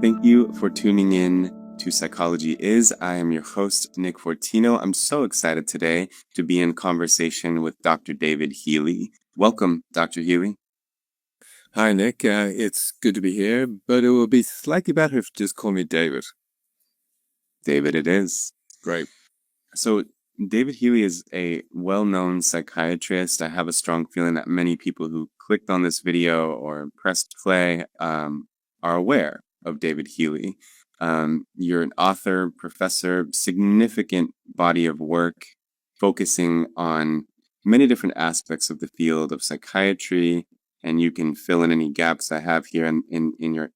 Thank you for tuning in to Psychology.is. I am your host, Nick Fortino. I'm so excited today to be in conversation with Dr. David Healy. Welcome, Dr. Healy. Hi, Nick. It's good to be here, but it will be slightly better if you just call me David. David it is. Great. So David Healy is a well-known psychiatrist. I have a strong feeling that many people who clicked on this video or pressed play are aware of David Healy. You're an author, professor, significant body of work focusing on many different aspects of the field of psychiatry, and you can fill in any gaps I have here in your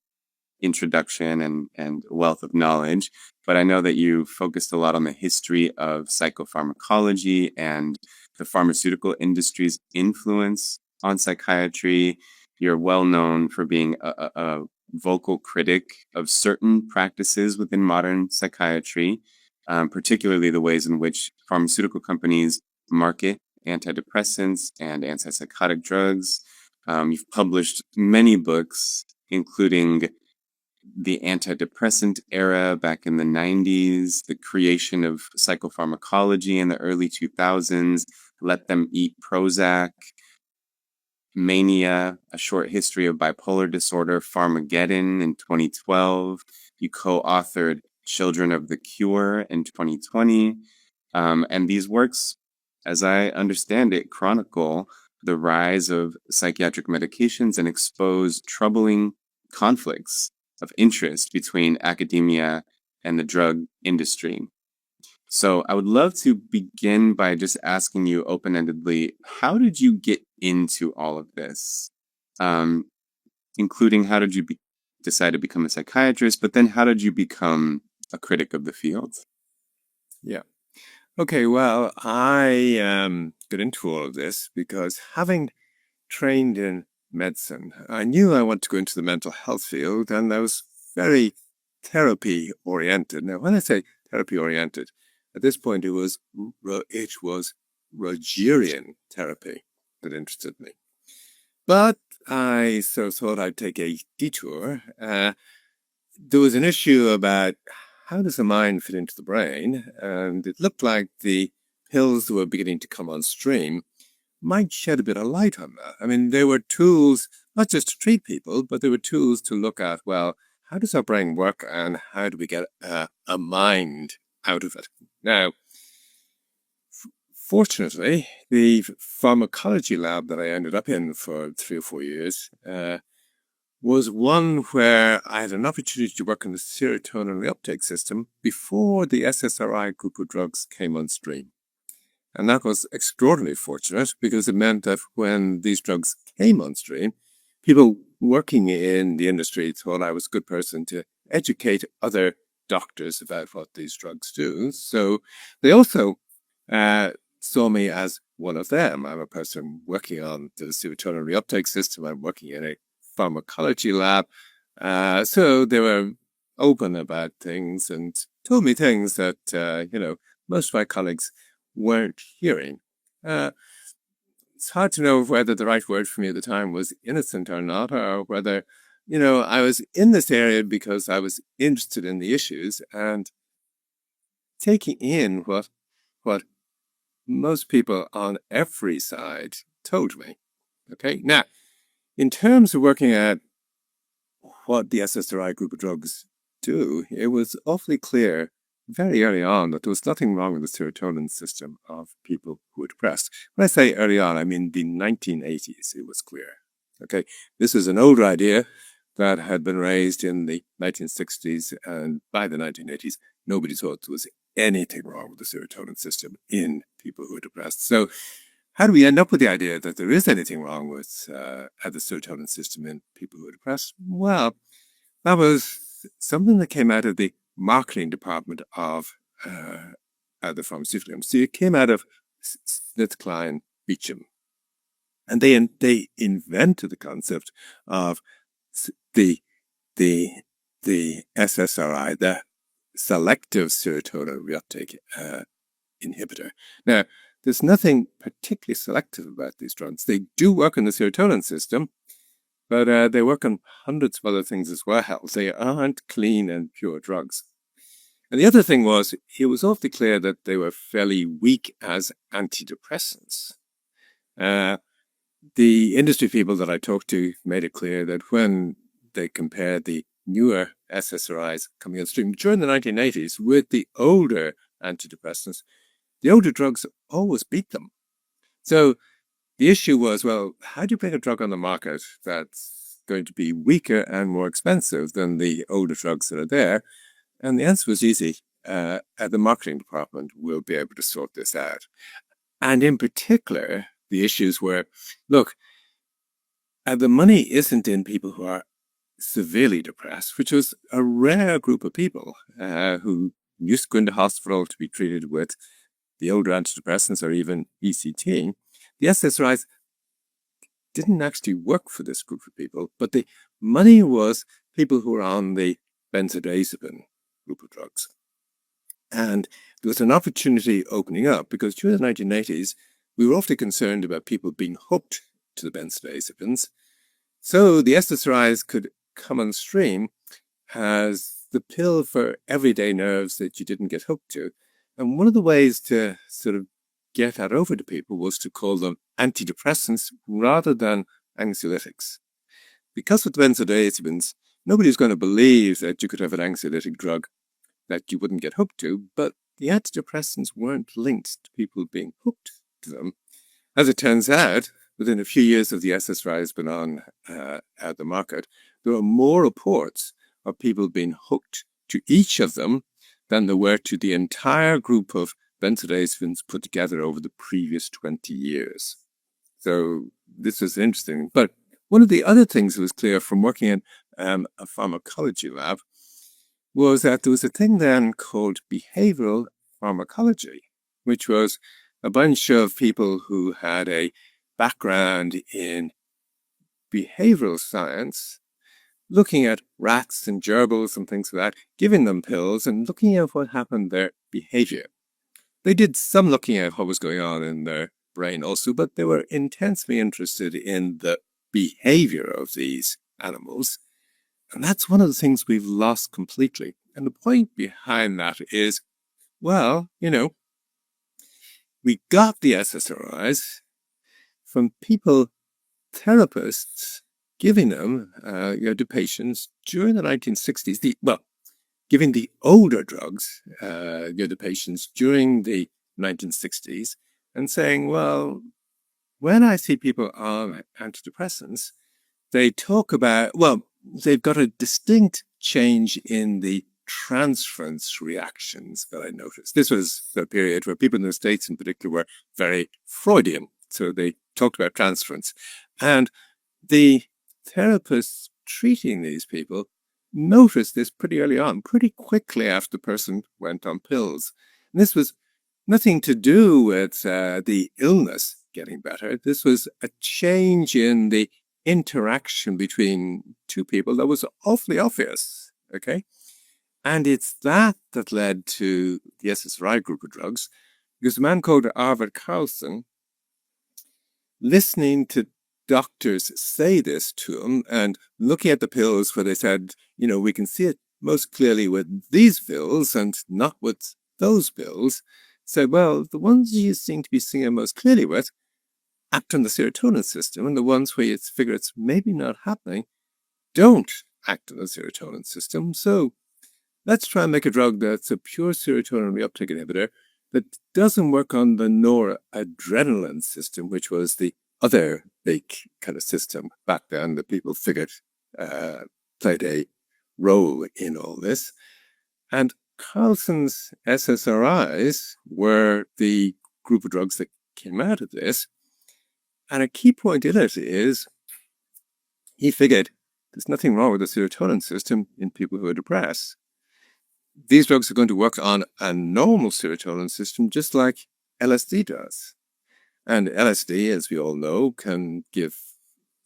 introduction and wealth of knowledge. But I know that you focused a lot on the history of psychopharmacology and the pharmaceutical industry's influence on psychiatry. You're well known for being a vocal critic of certain practices within modern psychiatry, particularly the ways in which pharmaceutical companies market antidepressants and antipsychotic drugs. You've published many books, including the antidepressant era back in the 90s, the creation of psychopharmacology in the early 2000s, Let Them Eat Prozac, Mania, A Short History of Bipolar Disorder, Pharmageddon in 2012. You co-authored Children of the Cure in 2020. And these works, as I understand it, chronicle the rise of psychiatric medications and expose troubling conflicts of interest between academia and the drug industry. So I would love to begin by just asking you open-endedly, how did you get into all of this? Including how did you decide to become a psychiatrist, but then how did you become a critic of the field? Yeah. Okay, well, I got into all of this because having trained in medicine, I knew I wanted to go into the mental health field, and I was very therapy-oriented. Now, when I say therapy-oriented, at this point it was Rogerian therapy that interested me. But I sort of thought I'd take a detour. There was an issue about how does the mind fit into the brain, and it looked like the pills that were beginning to come on stream might shed a bit of light on that. I mean, they were tools, not just to treat people, but they were tools to look at, well, how does our brain work and how do we get a mind out of it? Now, fortunately, the pharmacology lab that I ended up in for 3 or 4 years was one where I had an opportunity to work on the serotonin reuptake system before the SSRI group of drugs came on stream. And that was extraordinarily fortunate because it meant that when these drugs came on stream, people working in the industry thought I was a good person to educate other doctors about what these drugs do. So they also saw me as one of them. I'm a person working on the serotonin reuptake system. I'm working in a pharmacology lab. So they were open about things and told me things that, most of my colleagues weren't hearing. It's hard to know whether the right word for me at the time was innocent or not, or whether, I was in this area because I was interested in the issues and taking in what most people on every side told me. Okay, now, in terms of working at what the SSRI group of drugs do, it was awfully clear very early on that there was nothing wrong with the serotonin system of people who were depressed. When I say early on, I mean the 1980s, it was clear. Okay, this is an older idea that had been raised in the 1960s, and by the 1980s, nobody thought there was anything wrong with the serotonin system in people who are depressed. So how do we end up with the idea that there is anything wrong with the serotonin system in people who are depressed? Well, that was something that came out of the marketing department of the pharmaceutical industry. It came out of SmithKline Beecham. And they invented the concept of the SSRI, the selective serotonin reuptake inhibitor. Now, there's nothing particularly selective about these drugs. They do work in the serotonin system, but they work on hundreds of other things as well. They aren't clean and pure drugs. And the other thing was, it was awfully clear that they were fairly weak as antidepressants. The industry people that I talked to made it clear that when they compared the newer SSRIs coming on stream during the 1980s with the older antidepressants, the older drugs always beat them. So the issue was, well, how do you bring a drug on the market that's going to be weaker and more expensive than the older drugs that are there? And the answer was easy. The marketing department will be able to sort this out. And in particular, the issues were, look, the money isn't in people who are severely depressed, which was a rare group of people who used to go into hospital to be treated with the older antidepressants or even ECT. The SSRIs didn't actually work for this group of people, but the money was people who were on the benzodiazepine group of drugs. And there was an opportunity opening up because during the 1980s, we were awfully concerned about people being hooked to the benzodiazepines. So the SSRIs could come on stream as the pill for everyday nerves that you didn't get hooked to. And one of the ways to sort of get that over to people was to call them antidepressants rather than anxiolytics. Because with benzodiazepines, nobody's going to believe that you could have an anxiolytic drug that you wouldn't get hooked to, but the antidepressants weren't linked to people being hooked to them. As it turns out, within a few years of the SSRIs been on at the market, there are more reports of people being hooked to each of them than there were to the entire group of benzodiazepines put together over the previous 20 years. So this was interesting. But one of the other things that was clear from working in a pharmacology lab was that there was a thing then called behavioral pharmacology, which was a bunch of people who had a background in behavioral science, looking at rats and gerbils and things like that, giving them pills and looking at what happened to their behavior. They did some looking at what was going on in their brain also, but they were intensely interested in the behavior of these animals. And that's one of the things we've lost completely. And the point behind that is, well, we got the SSRIs from people, therapists, giving them to patients during the 1960s. Giving the older drugs to patients during the 1960s and saying, well, when I see people on antidepressants, they talk about, well, they've got a distinct change in the transference reactions that I noticed. This was the period where people in the States in particular were very Freudian. So they talked about transference. And the therapists treating these people noticed this pretty early on, pretty quickly after the person went on pills. And this was nothing to do with the illness getting better. This was a change in the interaction between two people that was awfully obvious, okay? And it's that led to the SSRI group of drugs, because a man called Arvid Carlson, listening to doctors say this to him and looking at the pills where they said, we can see it most clearly with these pills and not with those pills, said, well, the ones you seem to be seeing it most clearly with act on the serotonin system, and the ones where you figure it's maybe not happening don't act on the serotonin system. So let's try and make a drug that's a pure serotonin reuptake inhibitor that doesn't work on the noradrenaline system, which was the other big kind of system back then that people figured played a role in all this. And Carlson's SSRIs were the group of drugs that came out of this. And a key point in it is he figured there's nothing wrong with the serotonin system in people who are depressed. These drugs are going to work on a normal serotonin system just like LSD does. And LSD, as we all know, can give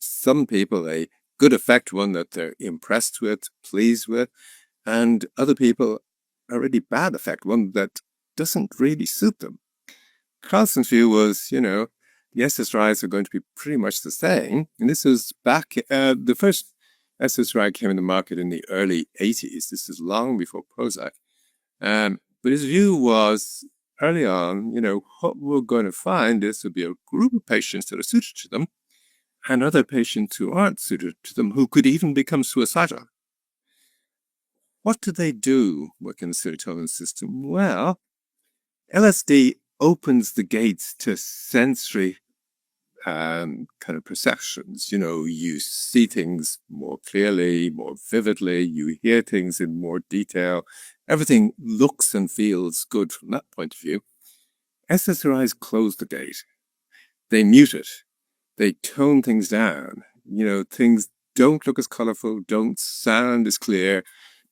some people a good effect, one that they're impressed with, pleased with, and other people a really bad effect, one that doesn't really suit them. Carlson's view was, the SSRIs are going to be pretty much the same. And this was back, the first SSRI came in the market in the early 80s. This is long before Prozac. But his view was early on, what we're going to find is there'll be a group of patients that are suited to them and other patients who aren't suited to them who could even become suicidal. What do they do working the serotonin system? Well, LSD opens the gates to sensory kind of perceptions. You see things more clearly, more vividly, you hear things in more detail. Everything looks and feels good from that point of view. SSRIs close the gate. They mute it. They tone things down. Things don't look as colorful, don't sound as clear,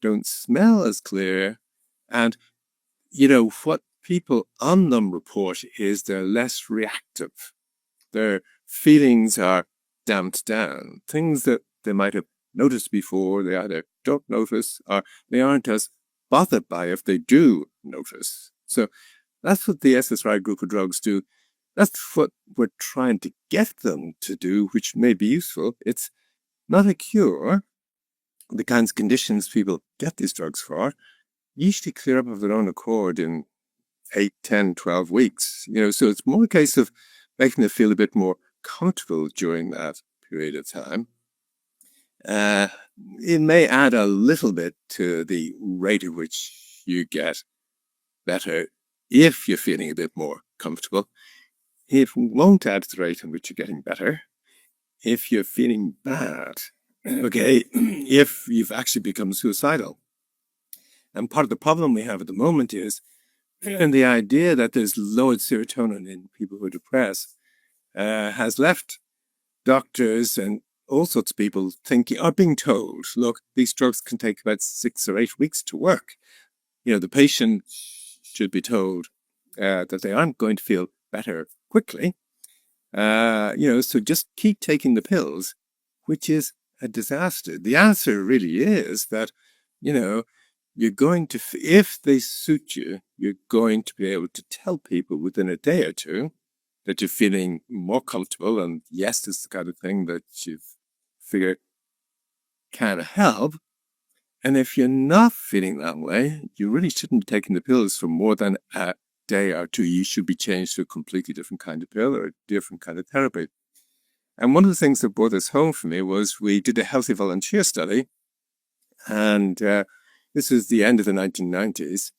don't smell as clear. And, what people on them report is they're less reactive. Their feelings are damped down. Things that they might have noticed before, they either don't notice or they aren't as bothered by if they do notice. So that's what the SSRI group of drugs do. That's what we're trying to get them to do, which may be useful. It's not a cure. The kinds of conditions people get these drugs for usually clear up of their own accord in 8, 10, 12 weeks. So it's more a case of making them feel a bit more comfortable during that period of time. It may add a little bit to the rate at which you get better if you're feeling a bit more comfortable. It won't add to the rate at which you're getting better if you're feeling bad, okay, if you've actually become suicidal. And part of the problem we have at the moment is the idea that there's lowered serotonin in people who are depressed has left doctors and all sorts of people are being told, look, these drugs can take about 6 or 8 weeks to work. The patient should be told that they aren't going to feel better quickly. So just keep taking the pills, which is a disaster. The answer really is that, you're going to, if they suit you, you're going to be able to tell people within a day or two that you're feeling more comfortable. And yes, this is the kind of thing that you've figured can help. And if you're not feeling that way, you really shouldn't be taking the pills for more than a day or two. You should be changed to a completely different kind of pill or a different kind of therapy. And one of the things that brought this home for me was we did a healthy volunteer study. And this was the end of the 1990s,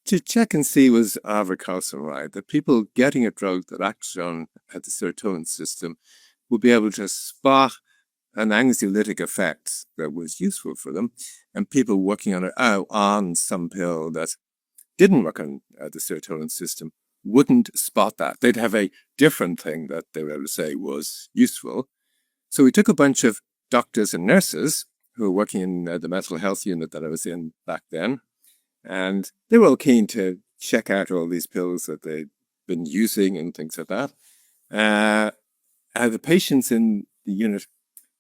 to check and see was causar right, that people getting a drug that acts on the serotonin system would be able to spot an anxiolytic effect that was useful for them, and people working on some pill that didn't work on the serotonin system wouldn't spot that. They'd have a different thing that they were able to say was useful. So we took a bunch of doctors and nurses who were working in the mental health unit that I was in back then, and they were all keen to check out all these pills that they'd been using and things like that. The patients in the unit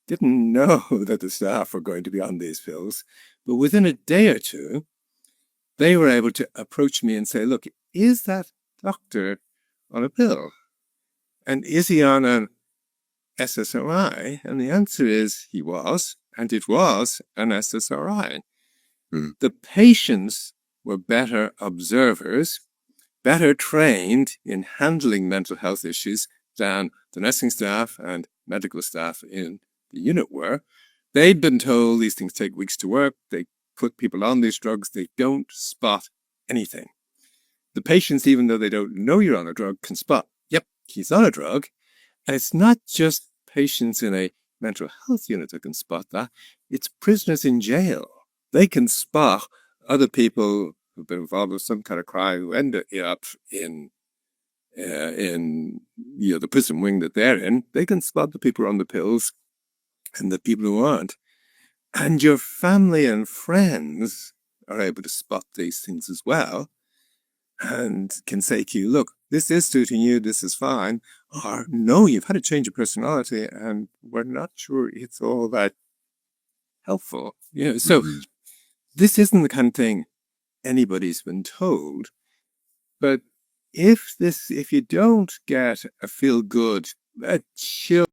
didn't know that the staff were going to be on these pills, but within a day or two, they were able to approach me and say, look, is that doctor on a pill? And is he on an SSRI? And the answer is he was, and it was an SSRI. The patients were better observers, better trained in handling mental health issues than the nursing staff and medical staff in the unit were. They'd been told these things take weeks to work. They put people on these drugs. They don't spot anything. The patients, even though they don't know you're on a drug, can spot, yep, he's on a drug. And it's not just patients in a mental health unit that can spot that. It's prisoners in jail. They can spot other people who've been involved with some kind of crime who end up in the prison wing that they're in. They can spot the people on the pills and the people who aren't. And your family and friends are able to spot these things as well and can say to you, look, this is suiting you, this is fine. Or, no, you've had a change of personality and we're not sure it's all that helpful. So this isn't the kind of thing anybody's been told. But if you don't get a feel good, a chill